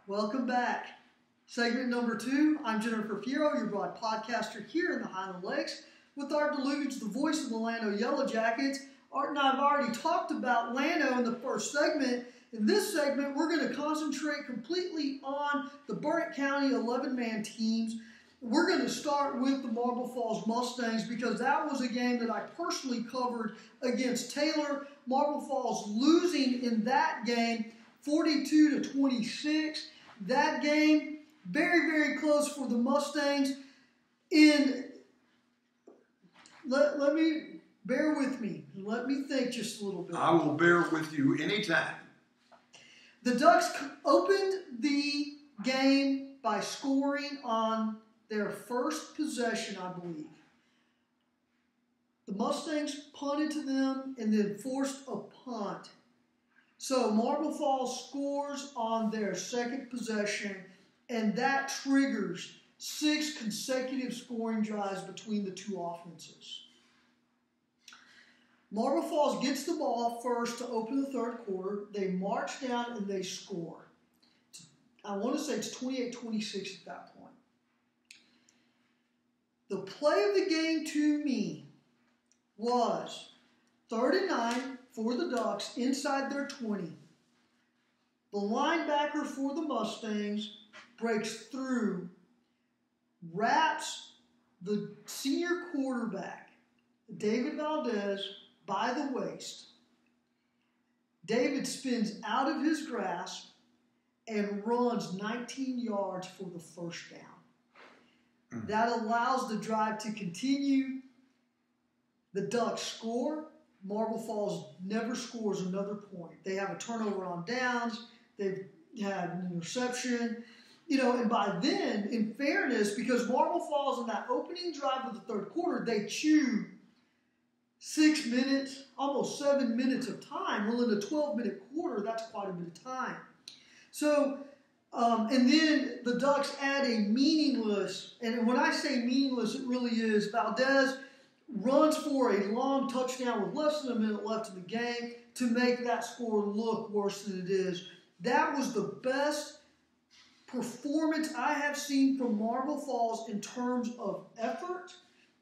Welcome back. Segment number 2. I'm Jennifer Fierro, your Broad Podcaster here in the Highland Lakes with Art Dlugach, the voice of the Llano Yellow Jackets. Art and I have already talked about Llano in the first segment. In this segment, we're going to concentrate completely on the Burnet County 11-man teams. We're going to start with the Marble Falls Mustangs because that was a game that I personally covered against Taylor. Marble Falls losing in that game 42-26. That game, very, very close for the Mustangs. Let me, bear with me. Let me think just a little bit. I will bear with you anytime. The Ducks opened the game by scoring on their first possession, I believe. The Mustangs punted to them and then forced a punt. So Marble Falls scores on their second possession, and that triggers 6 consecutive scoring drives between the two offenses. Marble Falls gets the ball first to open the third quarter. They march down and they score. I want to say it's 28-26 at that point. The play of the game to me was 3rd and 9 for the Ducks inside their 20. The linebacker for the Mustangs breaks through, wraps the senior quarterback, David Valdez, by the waist. David spins out of his grasp and runs 19 yards for the first down. That allows the drive to continue. The Ducks score. Marble Falls never scores another point. They have a turnover on downs. They've had an interception. And by then, in fairness, because Marble Falls in that opening drive of the third quarter, they chewed 6 minutes, almost 7 minutes of time. Well, in a 12-minute quarter, that's quite a bit of time. So, and then the Ducks add a meaningless, and when I say meaningless, it really is, Valdez runs for a long touchdown with less than a minute left in the game to make that score look worse than it is. That was the best performance I have seen from Marble Falls in terms of effort,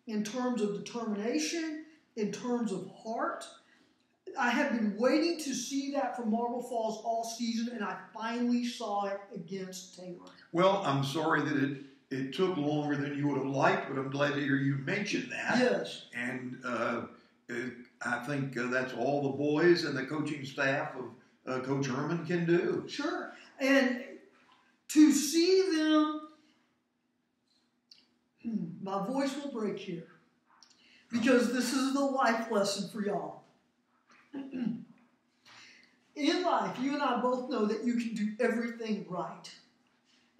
in terms of determination, in terms of heart. I have been waiting to see that from Marble Falls all season, and I finally saw it against Taylor. Well, I'm sorry that it took longer than you would have liked, but I'm glad to hear you mention that. Yes. And I think that's all the boys and the coaching staff of Coach Herman can do. Sure. And to see them, my voice will break here because this is the life lesson for y'all. In life, you and I both know that you can do everything right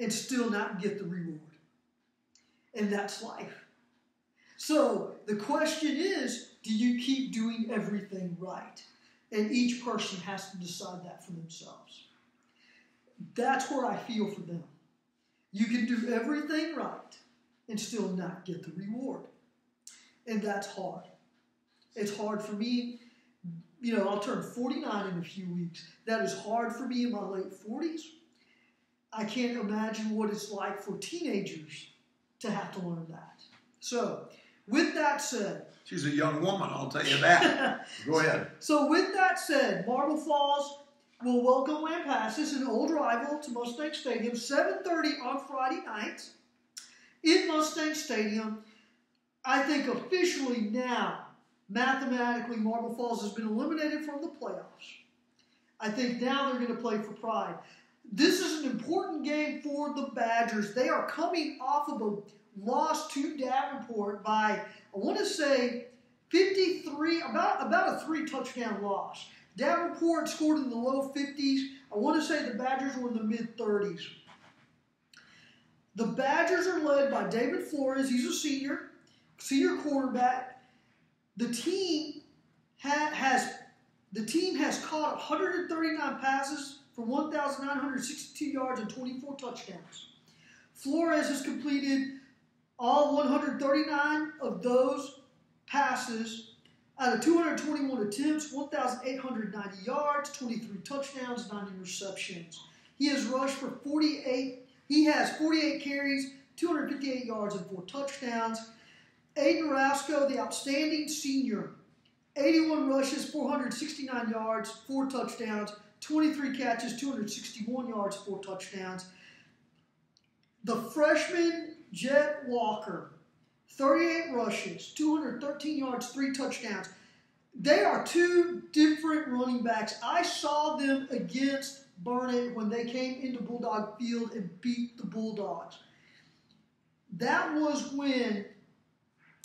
and still not get the reward. And that's life. So the question is, do you keep doing everything right? And each person has to decide that for themselves. That's where I feel for them. You can do everything right and still not get the reward. And that's hard. It's hard for me. I'll turn 49 in a few weeks. That is hard for me in my late 40s. I can't imagine what it's like for teenagers to have to learn that. So, with that said... She's a young woman, I'll tell you that. Go ahead. So, with that said, Marble Falls will welcome Lampasas, an old rival, to Mustang Stadium, 7:30 on Friday night in Mustang Stadium. I think officially now, mathematically, Marble Falls has been eliminated from the playoffs. I think now they're going to play for pride. This is an important game for the Badgers. They are coming off of a loss to Davenport by, I want to say, 53, about a 3-touchdown loss. Davenport scored in the low 50s. I want to say the Badgers were in the mid-30s. The Badgers are led by David Flores. He's a senior quarterback. The team has caught 139 passes for 1,962 yards and 24 touchdowns. Flores has completed all 139 of those passes out of 221 attempts, 1,890 yards, 23 touchdowns, 9 interceptions. He has rushed for 48. He has 48 carries, 258 yards, and 4 touchdowns. Aiden Rasco, the outstanding senior, 81 rushes, 469 yards, 4 touchdowns, 23 catches, 261 yards, 4 touchdowns. The freshman Jet Walker, 38 rushes, 213 yards, 3 touchdowns. They are 2 different running backs. I saw them against Burnet when they came into Bulldog Field and beat the Bulldogs. That was when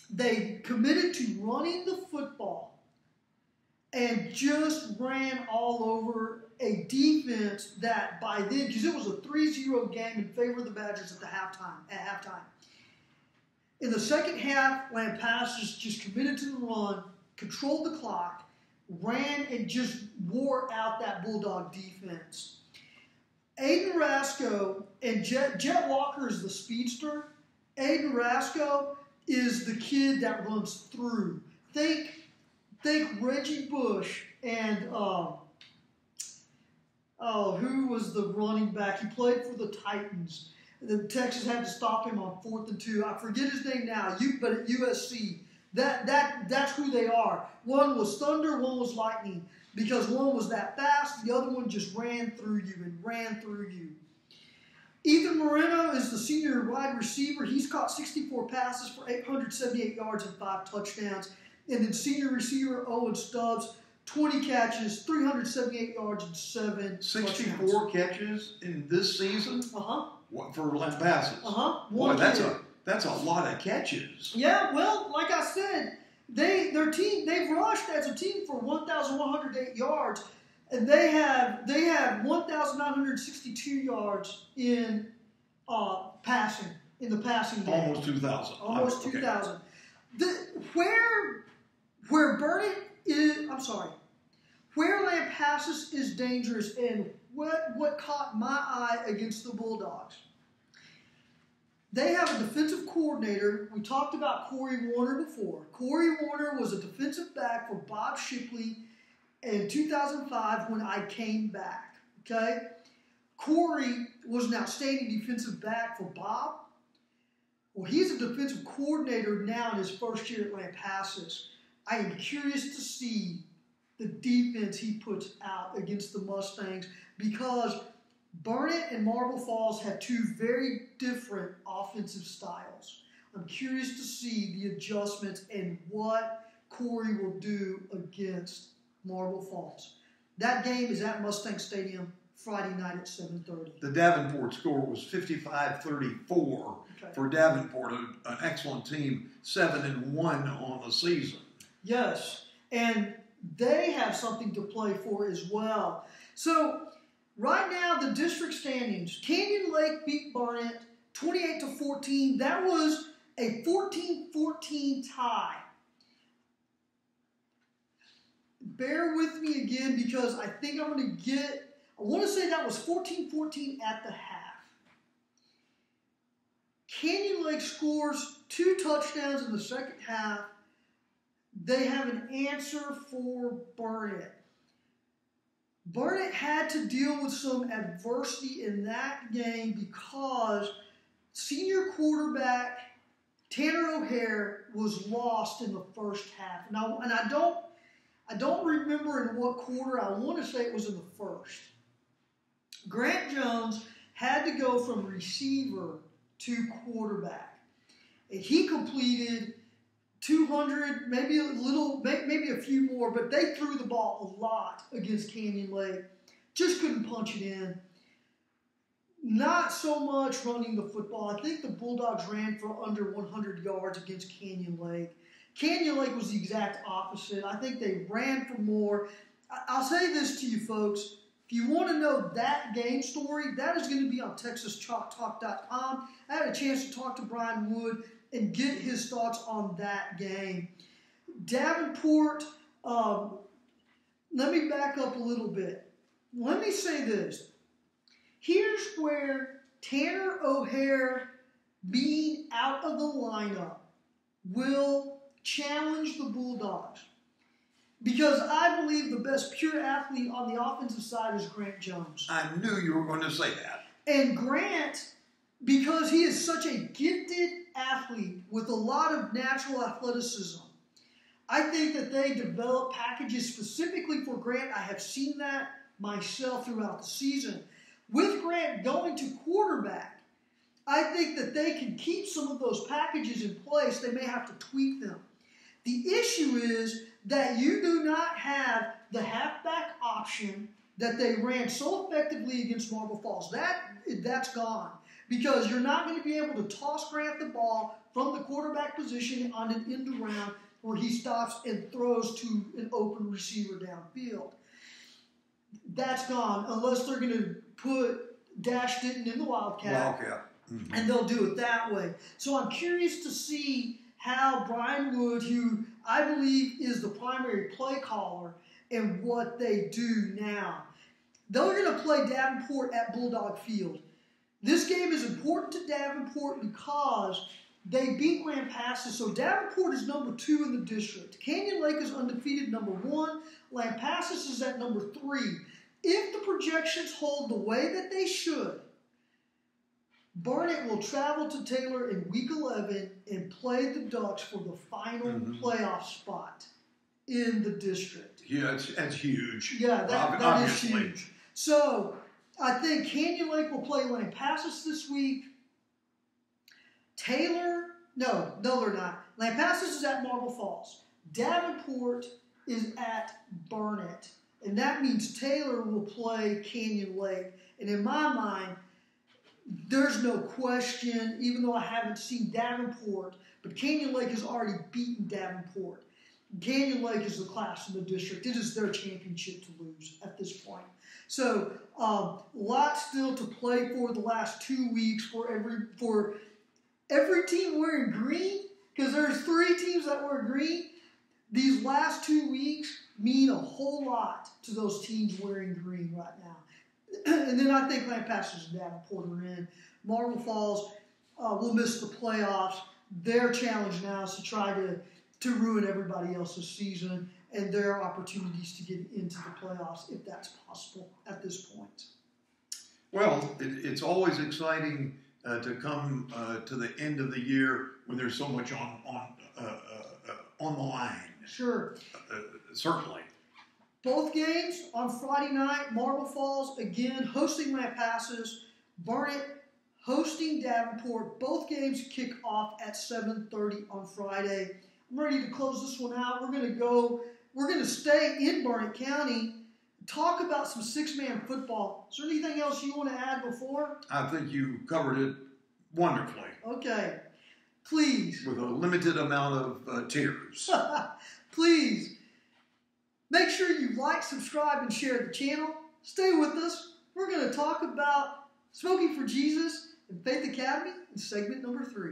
they committed to running the football and just ran all over a defense that by then, because it was a 3-0 game in favor of the Badgers at halftime. In the second half, Lampasas just committed to the run, controlled the clock, ran and just wore out that Bulldog defense. Aiden Rasco and Jet Walker is the speedster. Aiden Rasco is the kid that runs through. Think Reggie Bush and who was the running back? He played for the Titans. The Texas had to stop him on 4th and 2. I forget his name now. But at USC, that's who they are. One was thunder, one was lightning, because one was that fast, the other one just ran through you. Ethan Moreno is the senior wide receiver. He's caught 64 passes for 878 yards and 5 touchdowns. And then senior receiver Owen Stubbs, 20 catches, 378 yards and 7 64 touchdowns. Catches in this season? For Lampasas? Boy, that's a lot of catches. Yeah, well, like I said, they've rushed as a team for 1,108 yards. And they have 1,962 yards in the passing game. Almost 2,000. Almost 2,000. Where Lampasas is dangerous, and what caught my eye against the Bulldogs. They have a defensive coordinator. We talked about Corey Warner before. Corey Warner was a defensive back for Bob Shipley in 2005 when I came back, okay? Corey was an outstanding defensive back for Bob. Well, he's a defensive coordinator now in his first year at Lampasas. I am curious to see the defense he puts out against the Mustangs because Burnet and Marble Falls have 2 very different offensive styles. I'm curious to see the adjustments and what Corey will do against Marble Falls. That game is at Mustang Stadium Friday night at 7:30. The Davenport score was 55-34 for Davenport, an excellent team, 7-1 on the season. Yes, and they have something to play for as well. So right now, the district standings: Canyon Lake beat Burnet 28-14. That was a 14-14 tie. Bear with me again because I think I want to say that was 14-14 at the half. Canyon Lake scores 2 touchdowns in the second half. They have an answer for Burnet. Burnet had to deal with some adversity in that game because senior quarterback Tanner O'Hare was lost in the first half. And I don't remember in what quarter. I want to say it was in the first. Grant Jones had to go from receiver to quarterback. And he completed 200, maybe a few more, but they threw the ball a lot against Canyon Lake. Just couldn't punch it in. Not so much running the football. I think the Bulldogs ran for under 100 yards against Canyon Lake. Canyon Lake was the exact opposite. I think they ran for more. I'll say this to you folks. If you want to know that game story, that is going to be on TexasChalkTalk.com. I had a chance to talk to Brian Wood and get his thoughts on that game. Davenport, let me back up a little bit. Let me say this. Here's where Tanner O'Hare being out of the lineup will challenge the Bulldogs. because I believe the best pure athlete on the offensive side is Grant Jones. I knew you were going to say that. And Grant, because he is such a gifted athlete with a lot of natural athleticism, I think that they develop packages specifically for Grant. I have seen that myself throughout the season. With Grant going to quarterback, I think that they can keep some of those packages in place. They may have to tweak them. The issue is that you do not have the halfback option that they ran so effectively against Marble Falls. That's gone, because you're not going to be able to toss Grant the ball from the quarterback position on an end around where he stops and throws to an open receiver downfield. That's gone, unless they're going to put Dash Denton in the Wildcat. Mm-hmm. And they'll do it that way. So I'm curious to see how Brian Wood, who I believe is the primary play caller, and what they do now. They're going to play Davenport at Bulldog Field. This game is important to Davenport because they beat Lampasas, so Davenport is number 2 in the district. Canyon Lake is undefeated, number 1. Lampasas is at number 3. If the projections hold the way that they should, Burnet will travel to Taylor in Week 11 and play the Ducks for the final playoff spot in the district. Yeah, that's huge. Yeah, that is huge. So I think Canyon Lake will play Lampasas this week. Taylor, no, they're not. Lampasas is at Marble Falls. Davenport is at Burnet. And that means Taylor will play Canyon Lake. And in my mind, there's no question, even though I haven't seen Davenport, but Canyon Lake has already beaten Davenport. Canyon Lake is the class in the district. It is their championship to lose at this point. So, lots still to play for the last 2 weeks for every team wearing green, because there's 3 teams that wear green. These last 2 weeks mean a whole lot to those teams wearing green right now. And then I think Lampasas and Davenport are in. Marble Falls will miss the playoffs. Their challenge now is to try to ruin everybody else's season and their opportunities to get into the playoffs, if that's possible at this point. Well, it's always exciting to come to the end of the year when there's so much on the line. Sure. Certainly. Both games on Friday night. Marble Falls, again, hosting Lampasas. Burnet hosting Davenport. Both games kick off at 7:30 on Friday. I'm ready to close this one out. We're going to stay in Burnet County, talk about some 6-man football. Is there anything else you want to add before? I think you covered it wonderfully. Okay. Please. With a limited amount of tears. Please. Make sure you like, subscribe, and share the channel. Stay with us. We're going to talk about Smoking for Jesus and Faith Academy in segment number 3.